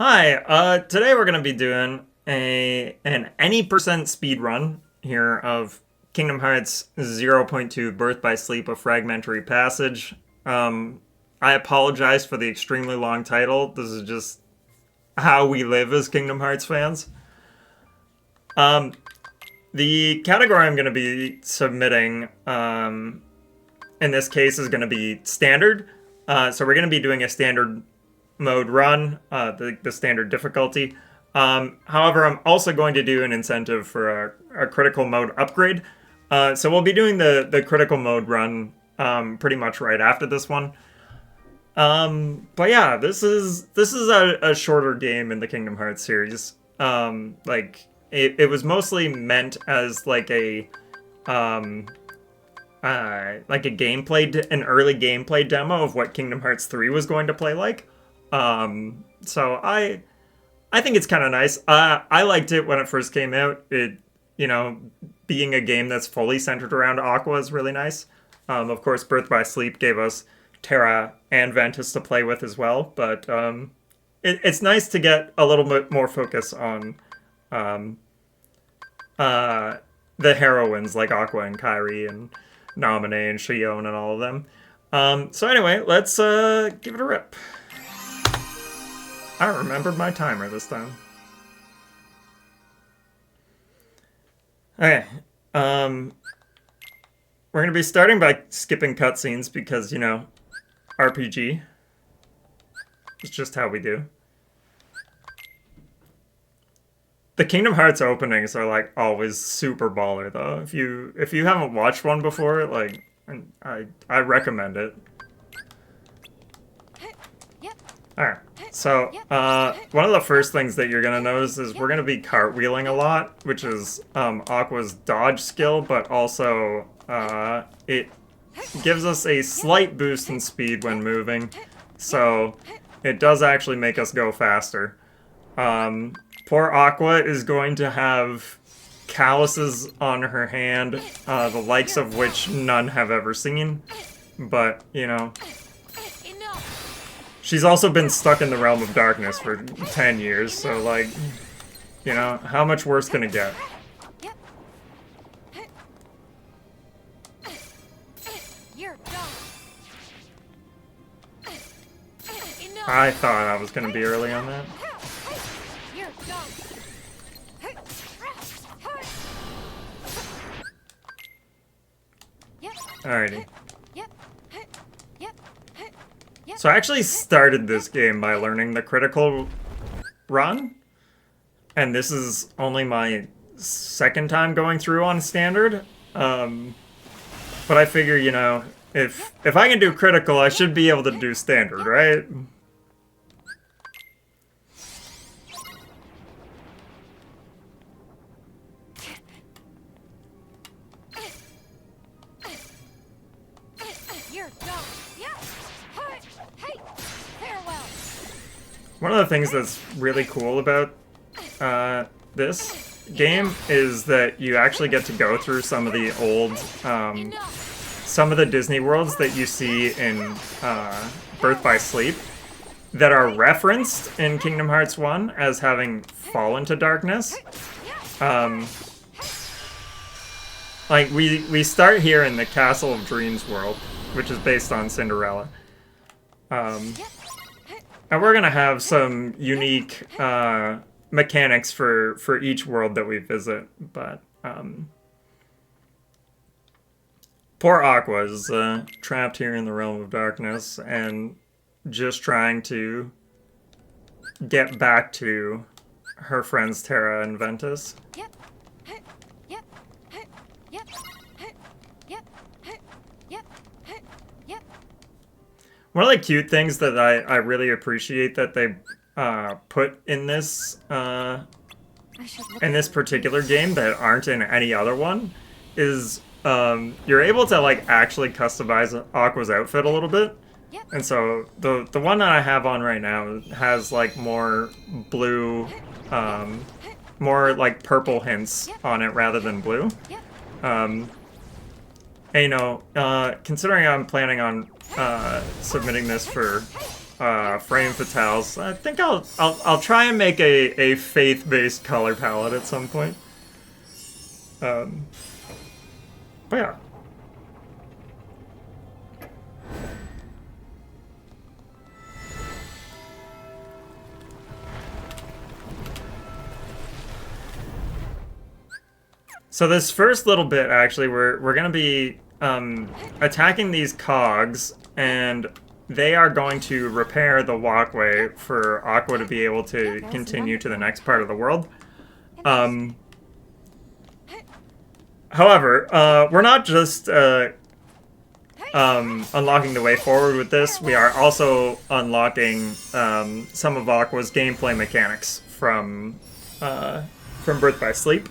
Hi, today we're gonna be doing an any percent speed run here of Kingdom Hearts 0.2 Birth by Sleep, a Fragmentary Passage. I apologize for the extremely long title. This is just how we live as Kingdom Hearts fans. The category I'm gonna be submitting, in this case is gonna be standard. So we're gonna be doing a standard mode run, the standard difficulty. However, I'm also going to do an incentive for a critical mode upgrade. So we'll be doing the critical mode run pretty much right after this one. But yeah, this is a shorter game in the Kingdom Hearts series. It was mostly meant as like a gameplay, an early gameplay demo of what Kingdom Hearts 3 was going to play like. So I think it's kind of nice. I liked it when it first came out. It, being a game that's fully centered around Aqua is really nice. Of course, Birth by Sleep gave us Terra and Ventus to play with as well, but it's nice to get a little bit more focus on the heroines like Aqua and Kairi and Naminé and Xion and all of them. So anyway, let's give it a rip. I remembered my timer this time. Okay. We're going to be starting by skipping cutscenes because, RPG. It's just how we do. The Kingdom Hearts openings are, like, always super baller, though. If you haven't watched one before, like, I recommend it. Alright. So, one of the first things that you're going to notice is we're going to be cartwheeling a lot, which is Aqua's dodge skill, but also it gives us a slight boost in speed when moving, so it does actually make us go faster. Poor Aqua is going to have calluses on her hand, the likes of which none have ever seen, but, she's also been stuck in the realm of darkness for 10 years, so, like, how much worse can it get? I thought I was going to be early on that. Alrighty. So I actually started this game by learning the critical run, and this is only my second time going through on standard. But I figure, if I can do critical, I should be able to do standard, right? One of the things that's really cool about this game is that you actually get to go through some of the old, some of the Disney worlds that you see in Birth by Sleep that are referenced in Kingdom Hearts 1 as having fallen to darkness. Like, we start here in the Castle of Dreams world, which is based on Cinderella. And we're going to have some unique mechanics for each world that we visit, but poor Aqua is trapped here in the realm of darkness and just trying to get back to her friends Terra and Ventus. One of the cute things that I really appreciate that they put in this particular game that aren't in any other one is you're able to like actually customize Aqua's outfit a little bit. And so the one that I have on right now has like more blue, more like purple hints on it rather than blue. And, considering I'm planning on submitting this for frame fatales. I think I'll try and make a faith-based color palette at some point. But yeah. So this first little bit, actually, we're gonna be attacking these cogs, and they are going to repair the walkway for Aqua to be able to continue to the next part of the world. However, we're not just unlocking the way forward with this. We are also unlocking some of Aqua's gameplay mechanics from Birth by Sleep.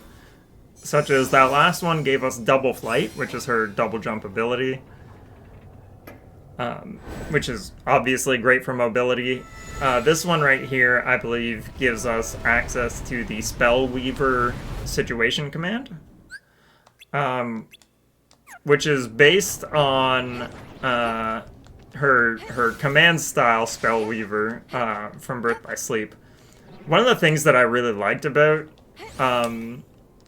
Such as that last one gave us double flight, which is her double jump ability. Which is obviously great for mobility. This one right here, I believe, gives us access to the Spell Weaver situation command. Which is based on her command style Spell Weaver from Birth by Sleep. One of the things that I really liked about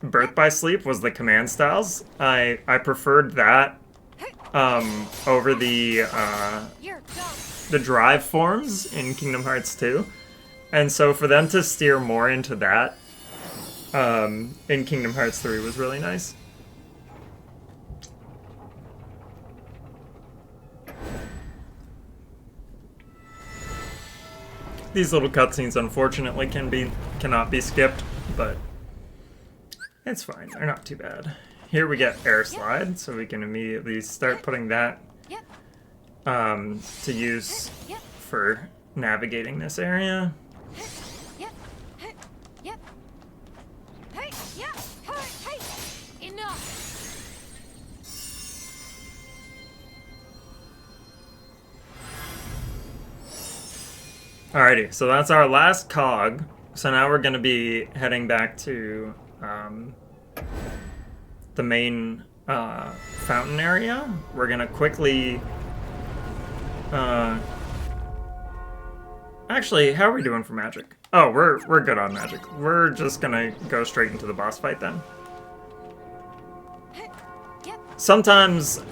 Birth by Sleep was the command styles. I preferred that over the drive forms in Kingdom Hearts 2. And so for them to steer more into that in Kingdom Hearts 3 was really nice. These little cutscenes, unfortunately, cannot be skipped, but it's fine. They're not too bad. Here we get Air Slide, so we can immediately start putting that to use for navigating this area. Alrighty, so that's our last cog. So now we're going to be heading back to the main fountain area. We're going to quickly... actually, how are we doing for magic? Oh, we're good on magic. We're just going to go straight into the boss fight then. Sometimes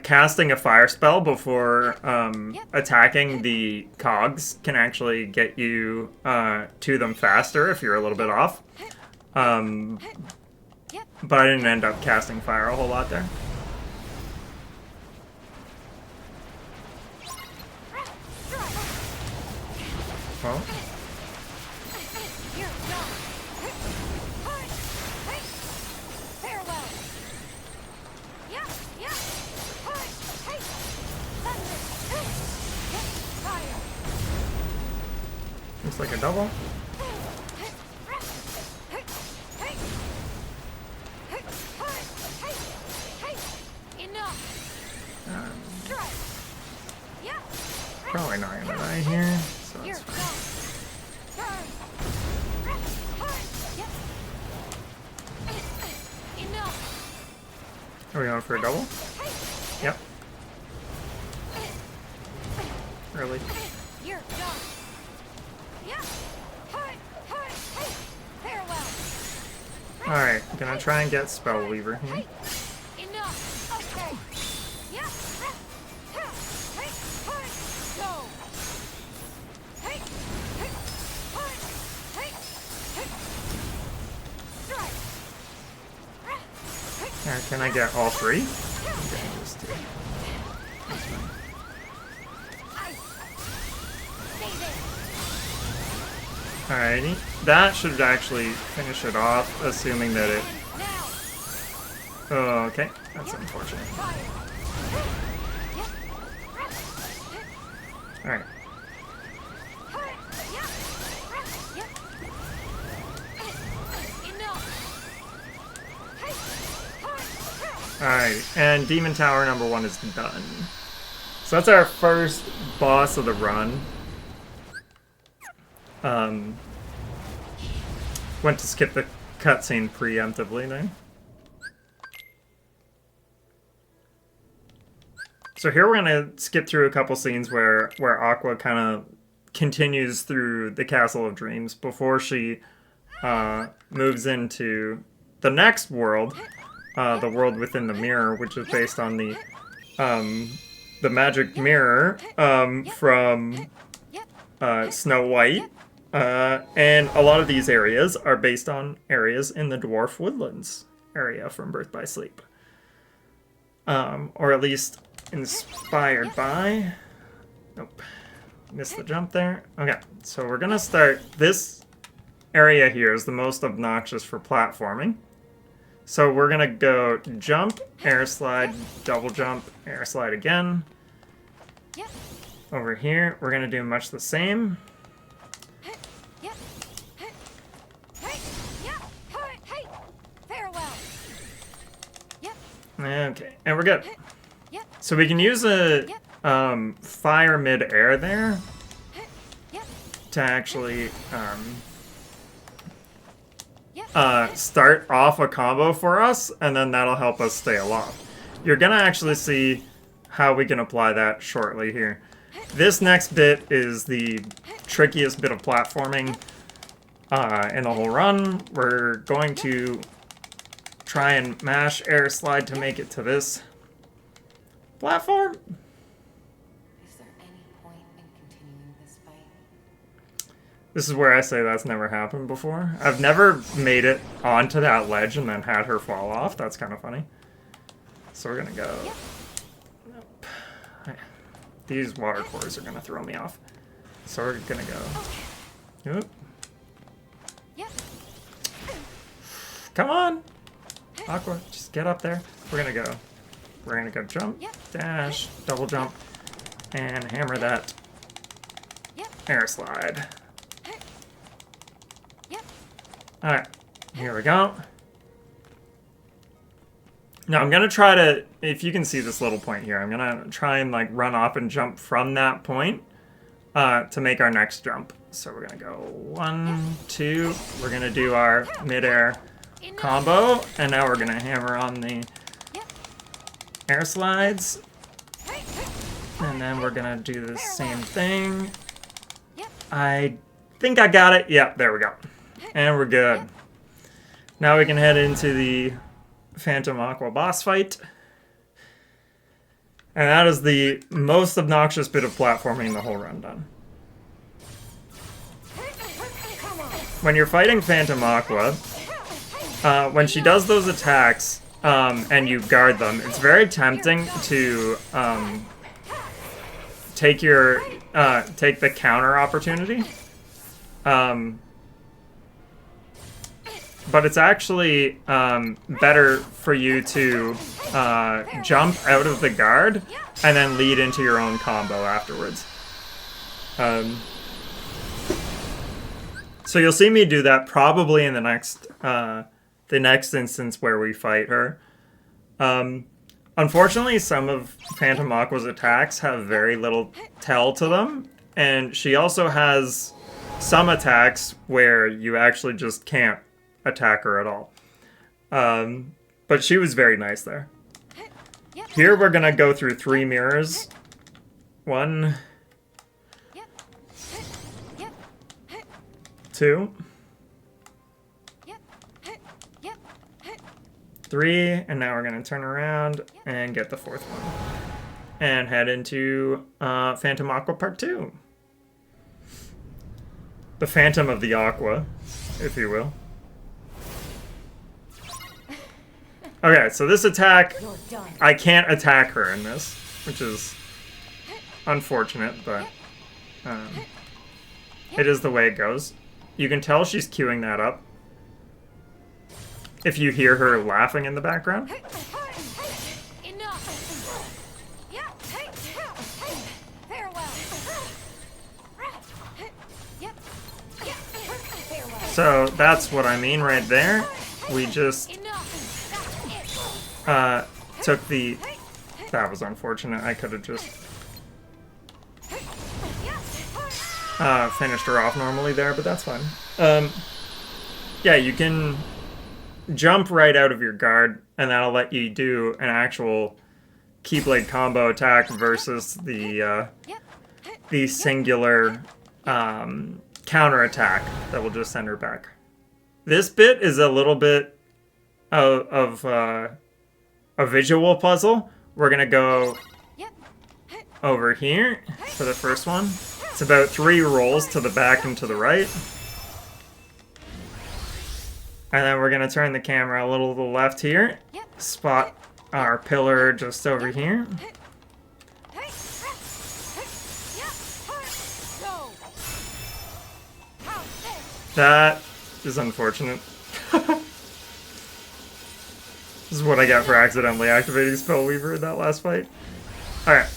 casting a fire spell before attacking the cogs can actually get you to them faster if you're a little bit off. But I didn't end up casting fire a whole lot there. Well. Looks like a double. Probably not gonna die here, so that's fine. Are we going for a double? Yep. Really? Alright, I'm gonna try and get Spell Weaver here. Can I get all three? Okay, just two. That's fine. Alrighty. That should actually finish it off, assuming that it... Oh, okay. That's unfortunate. Alright. Alright, and Demon Tower number 1 is done. So that's our first boss of the run. Went to skip the cutscene preemptively then. So here we're gonna skip through a couple scenes where Aqua kind of continues through the Castle of Dreams before she moves into the next world, the world within the mirror, which is based on the magic mirror from Snow White. And a lot of these areas are based on areas in the Dwarf Woodlands area from Birth by Sleep. Or at least inspired by. Nope. Missed the jump there. Okay, so we're gonna start. This area here is the most obnoxious for platforming. So we're gonna go jump, air slide, double jump, air slide again. Over here, we're gonna do much the same. Okay, and we're good. So we can use a fire mid-air there to actually start off a combo for us, and then that'll help us stay aloft. You're gonna actually see how we can apply that shortly here. This next bit is the trickiest bit of platforming in the whole run. We're going to try and mash air slide to make it to this platform. Is there any point in continuing this fight? This is where I say that's never happened before. I've never made it onto that ledge and then had her fall off. That's kind of funny. So we're gonna go. Nope. These water cores are gonna throw me off. So we're gonna go. Oop. Come on! Aqua, just get up there. We're gonna go jump, dash, double jump, and hammer that air slide. Alright, here we go. Now I'm gonna try to, if you can see this little point here, I'm gonna try and like run off and jump from that point to make our next jump. So we're gonna go 1, 2, we're gonna do our mid-air combo, and now we're gonna hammer on the air slides, and then we're gonna do the same thing. I think I got it. Yep, there we go. And we're good. Now we can head into the Phantom Aqua boss fight. And that is the most obnoxious bit of platforming in the whole run done. When you're fighting Phantom Aqua, when she does those attacks and you guard them, it's very tempting to take the counter opportunity. But it's actually better for you to jump out of the guard and then lead into your own combo afterwards. So you'll see me do that probably in the next instance where we fight her. Unfortunately, some of Phantom Aqua's attacks have very little tell to them, and she also has some attacks where you actually just can't attack her at all. But she was very nice there. Here we're gonna go through 3 mirrors. 1, 2, 3, and now we're gonna turn around and get the 4th one. And head into Phantom Aqua Part 2. The Phantom of the Aqua, if you will. Okay, so this attack, I can't attack her in this, which is unfortunate, but it is the way it goes. You can tell she's queuing that up if you hear her laughing in the background. So that's what I mean right there. We just took the... That was unfortunate. I could have just finished her off normally there, but that's fine. Yeah, you can jump right out of your guard, and that'll let you do an actual Keyblade combo attack versus the singular counter attack that will just send her back. This bit is a little bit of a visual puzzle. We're gonna go over here for the first one. It's about 3 rolls to the back and to the right. And then we're gonna turn the camera a little to the left here. Spot our pillar just over here. That is unfortunate. This is what I got for accidentally activating Spellweaver in that last fight. Alright.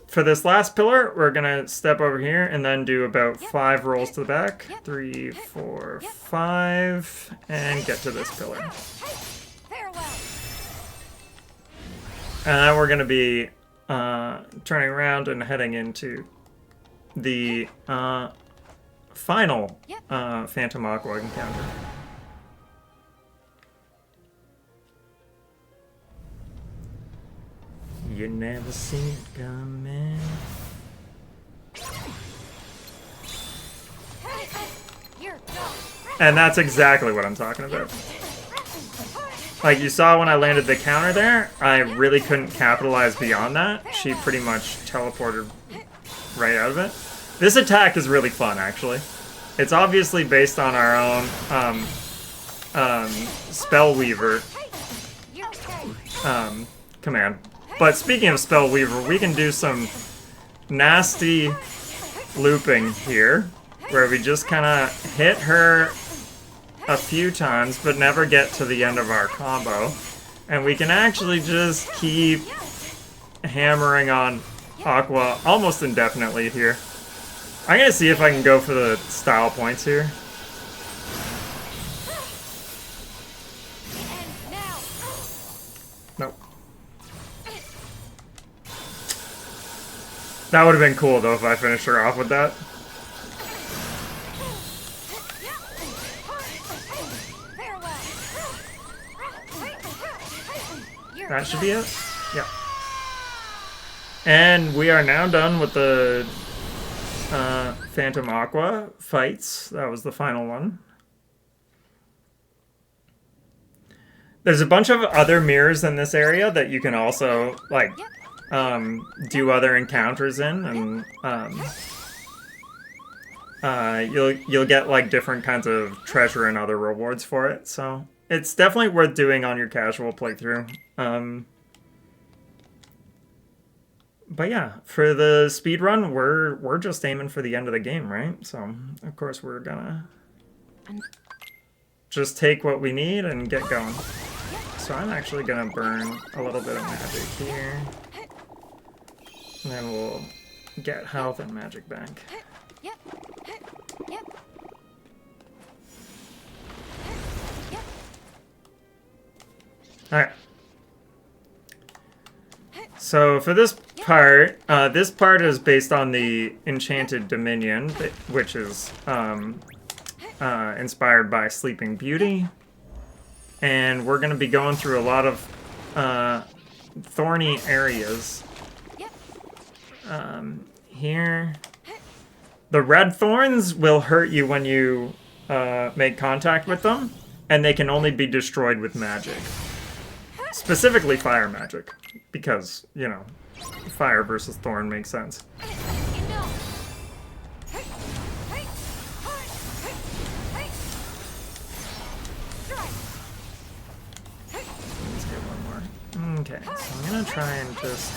For this last pillar, we're gonna step over here and then do about 5 rolls to the back. 3, 4, 5, and get to this pillar. And then we're gonna be turning around and heading into the final Phantom Aqua encounter. You never see it coming. And that's exactly what I'm talking about. Like you saw when I landed the counter there, I really couldn't capitalize beyond that. She pretty much teleported right out of it. This attack is really fun, actually. It's obviously based on our own Spellweaver command. But speaking of Spellweaver, we can do some nasty looping here, where we just kind of hit her a few times, but never get to the end of our combo. And we can actually just keep hammering on Aqua almost indefinitely here. I'm gonna see if I can go for the style points here. Nope. That would have been cool though if I finished her off with that. That should be it. Yep. And we are now done with the Phantom Aqua fights. That was the final one. There's a bunch of other mirrors in this area that you can also like do other encounters in, and you'll get like different kinds of treasure and other rewards for it. So it's definitely worth doing on your casual playthrough. But yeah, for the speedrun, we're just aiming for the end of the game, right? So of course we're gonna just take what we need and get going. So I'm actually gonna burn a little bit of magic here. And then we'll get health and magic back. Alright. So for this part is based on the Enchanted Dominion, which is inspired by Sleeping Beauty. And we're going to be going through a lot of thorny areas. Here. The red thorns will hurt you when you make contact with them, and they can only be destroyed with magic. Specifically fire magic, because, you know, fire versus thorn makes sense. Let's get one more. Okay, so I'm gonna try and just...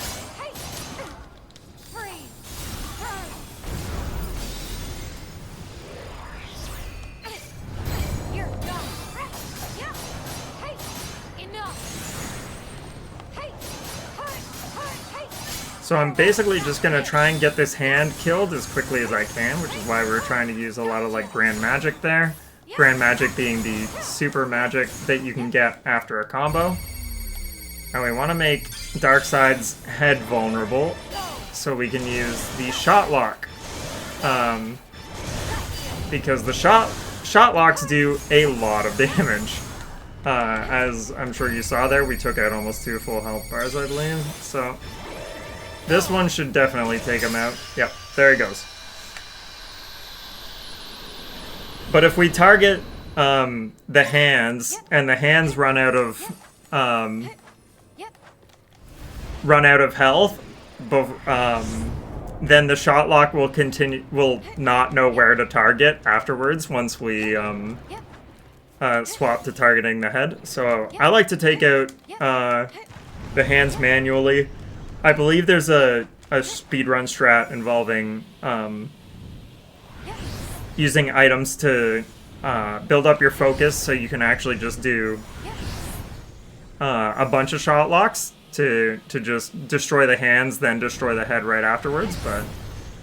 So I'm basically just gonna try and get this hand killed as quickly as I can, which is why we're trying to use a lot of like Grand Magic there. Grand Magic being the super magic that you can get after a combo. And we want to make Darkseid's head vulnerable, so we can use the Shot Lock. Because the shot locks do a lot of damage. As I'm sure you saw there, we took out almost 2 full health bars, I believe. So this one should definitely take him out. Yep, there he goes. But if we target the hands, and the hands run out of health, then the shot lock will not know where to target afterwards once we swap to targeting the head. So I like to take out the hands manually. I believe there's a speedrun strat involving using items to build up your focus so you can actually just do a bunch of shot locks to just destroy the hands, then destroy the head right afterwards, but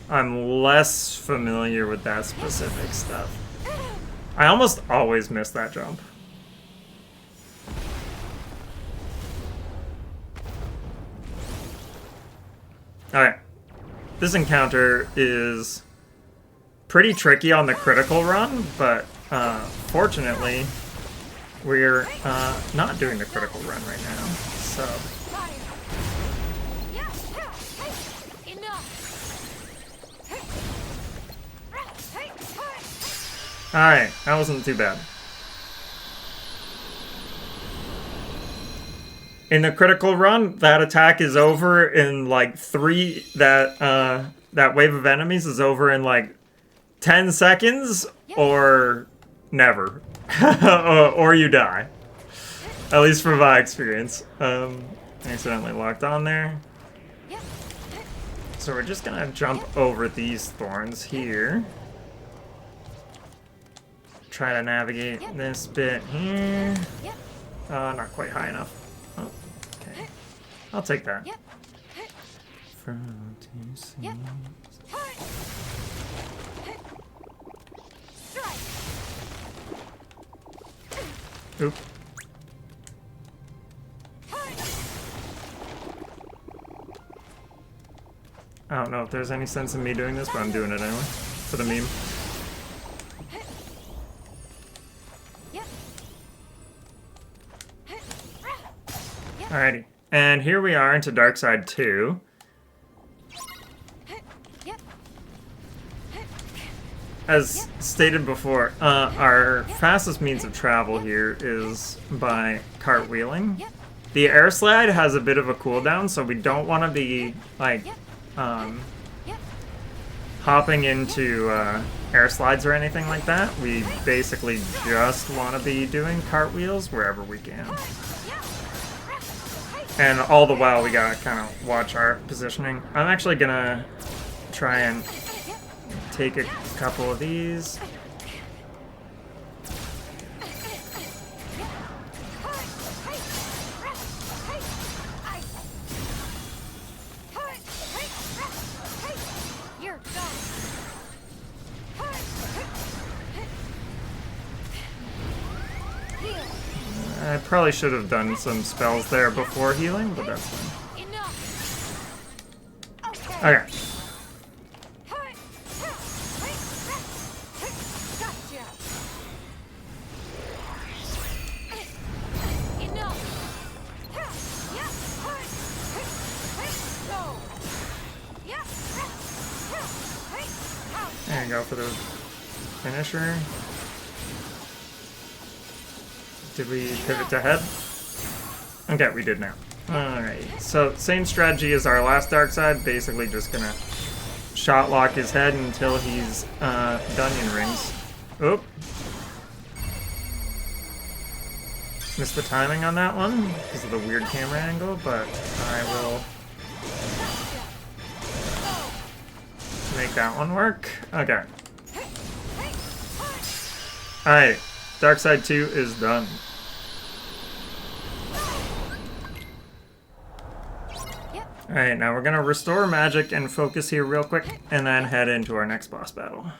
I'm less familiar with that specific stuff. I almost always miss that jump. Alright. This encounter is pretty tricky on the critical run, but fortunately, we're not doing the critical run right now, so... Alright, that wasn't too bad. In the critical run, that attack is over in like 3... That wave of enemies is over in like 10 seconds, or never. Or you die. At least from my experience. Accidentally locked on there. So we're just gonna jump over these thorns here. Try to navigate this bit here. Not quite high enough. Oh, okay. I'll take that. From to see. Oop. I don't know if there's any sense in me doing this, but I'm doing it anyway. For the meme. Alrighty. And here we are into Dark Side 2. As stated before, our fastest means of travel here is by cartwheeling. The air slide has a bit of a cooldown, so we don't want to be, like, hopping into air slides or anything like that. We basically just want to be doing cartwheels wherever we can. And all the while, we gotta kind of watch our positioning. I'm actually gonna try and take a couple of these. I probably should have done some spells there before healing, but that's fine. Okay. There you go for the finisher. Did we pivot to head? Okay, we did now. Alright, so same strategy as our last Dark Side, basically just gonna shot lock his head until he's Dunyan rings. Oop. Missed the timing on that one because of the weird camera angle, but I will make that one work. Okay. Alright. Dark Side 2 is done. Alright, now we're gonna restore magic and focus here real quick, and then head into our next boss battle.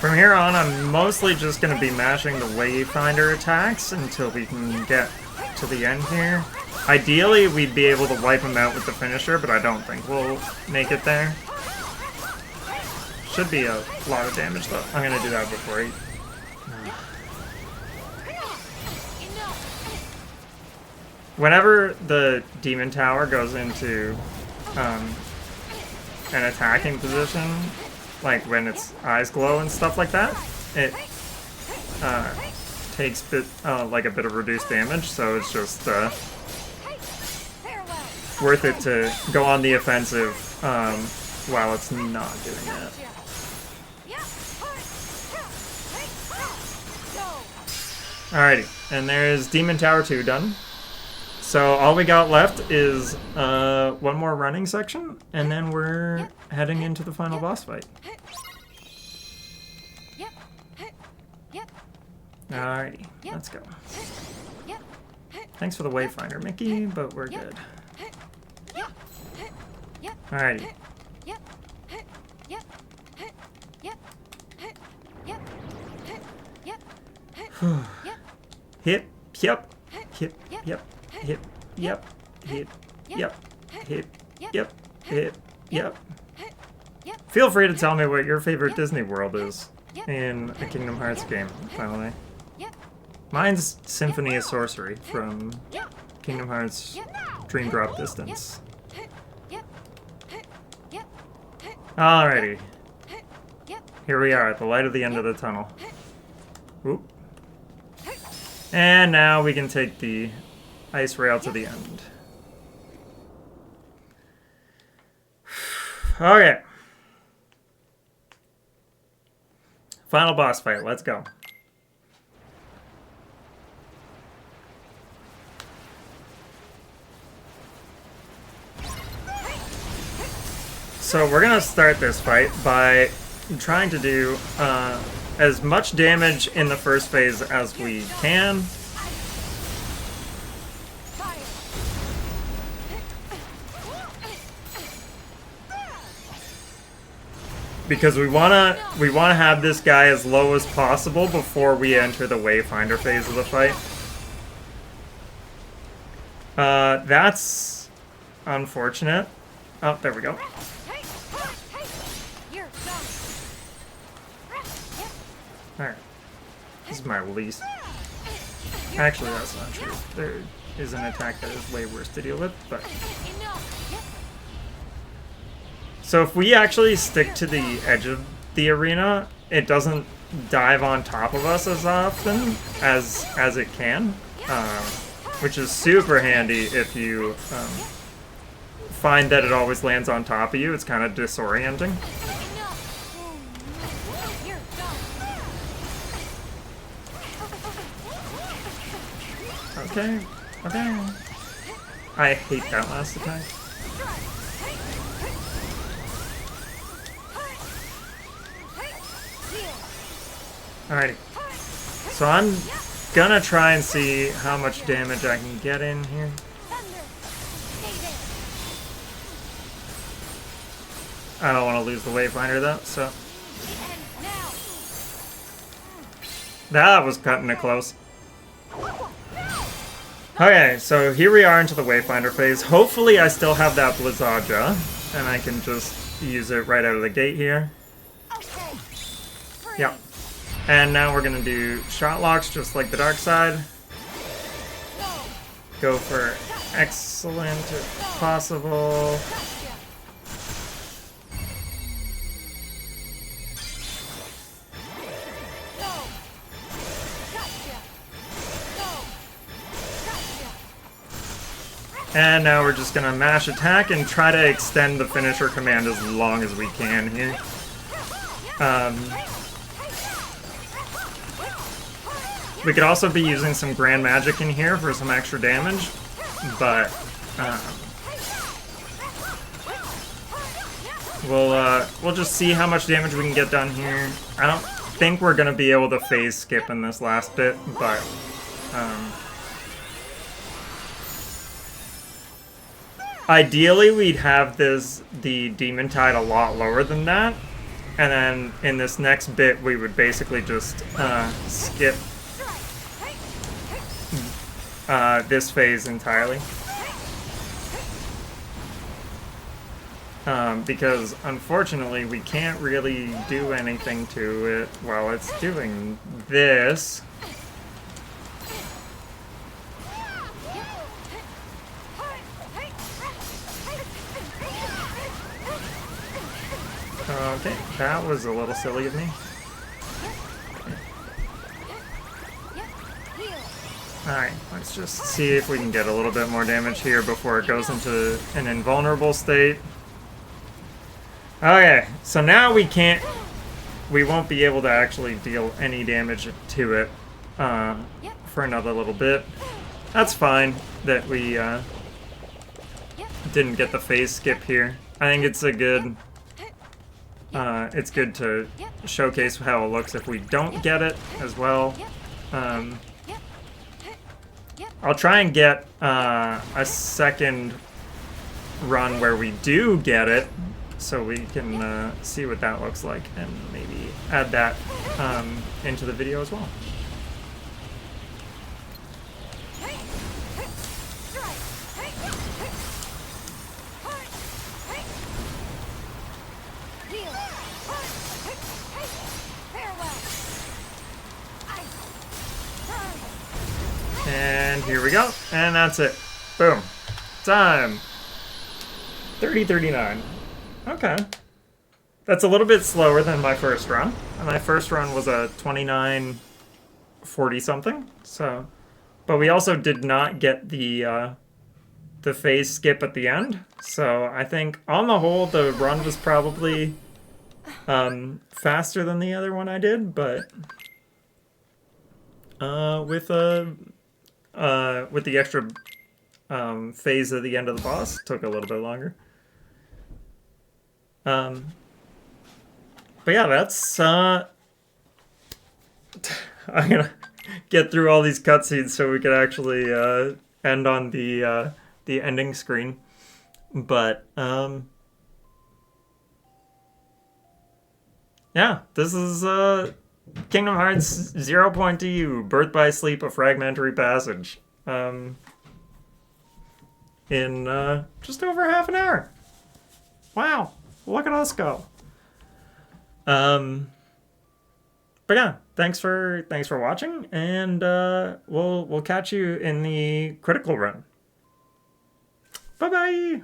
From here on, I'm mostly just going to be mashing the Wayfinder attacks until we can get to the end here. Ideally, we'd be able to wipe him out with the finisher, but I don't think we'll make it there. Should be a lot of damage, though. I'm going to do that before he... Whenever the Demon Tower goes into an attacking position, like when its eyes glow and stuff like that, it takes like a bit of reduced damage, so it's just worth it to go on the offensive while it's not doing that. Alrighty, and there's Demon Tower 2 done. So all we got left is one more running section, and then we're heading into the final boss fight. Alrighty, let's go. Thanks for the Wayfinder, Mickey, but we're good. Alrighty. Hip, yep, hip, yep, hip, yep, hip, yep, hip, yep, hip, yep. Feel free to tell me what your favorite Disney World is in a Kingdom Hearts game, finally. Mine's Symphony of Sorcery from Kingdom Hearts Dream Drop Distance. Alrighty. Here we are at the light of the end of the tunnel. Oop. And now we can take the ice rail to the end. Okay. Final boss fight, let's go. So we're gonna start this fight by trying to do as much damage in the first phase as we can. Because we wanna have this guy as low as possible before we enter the Wayfinder phase of the fight. That's unfortunate. Oh, there we go. Alright. This is my least. Actually, that's not true. There is an attack that is way worse to deal with, but... So if we actually stick to the edge of the arena, it doesn't dive on top of us as often as it can, which is super handy if you find that it always lands on top of you. It's kind of disorienting. Okay, okay. I hate that last attack. Alrighty. So I'm gonna try and see how much damage I can get in here. I don't want to lose the Wayfinder though, so... That was cutting it close. Okay, so here we are into the Wayfinder phase. Hopefully I still have that Blizzaja, and I can just use it right out of the gate here. Yep. And now we're gonna do shot locks just like the dark side. Go for excellent if possible. And now we're just gonna mash attack and try to extend the finisher command as long as we can here. We could also be using some Grand Magic in here for some extra damage, but we'll just see how much damage we can get done here. I don't think we're gonna be able to phase skip in this last bit, but ideally we'd have the Demon Tide a lot lower than that, And then in this next bit, we would basically just skip this phase entirely. Because unfortunately we can't really do anything to it while it's doing this. Okay, that was a little silly of me. Alright, let's just see if we can get a little bit more damage here before it goes into an invulnerable state. Okay, so now we won't be able to actually deal any damage to it for another little bit. That's fine that we didn't get the phase skip here. I think it's a good, it's good to showcase how it looks if we don't get it as well. I'll try and get a second run where we do get it, so we can see what that looks like, and maybe add that into the video as well. And here we go, and that's it. Boom. Time. 30:39. Okay. That's a little bit slower than my first run. And my first run was a 29:40 something. So, but we also did not get the phase skip at the end. So I think on the whole the run was probably faster than the other one I did, but with the extra phase at the end of the boss, took a little bit longer. But yeah, that's I'm gonna get through all these cutscenes so we could actually end on the ending screen. But yeah, this is Kingdom Hearts 0.2, Birth by Sleep, a Fragmentary Passage. In just over half an hour. Wow, look at us go. But yeah, thanks for watching, and we'll catch you in the critical run. Bye bye.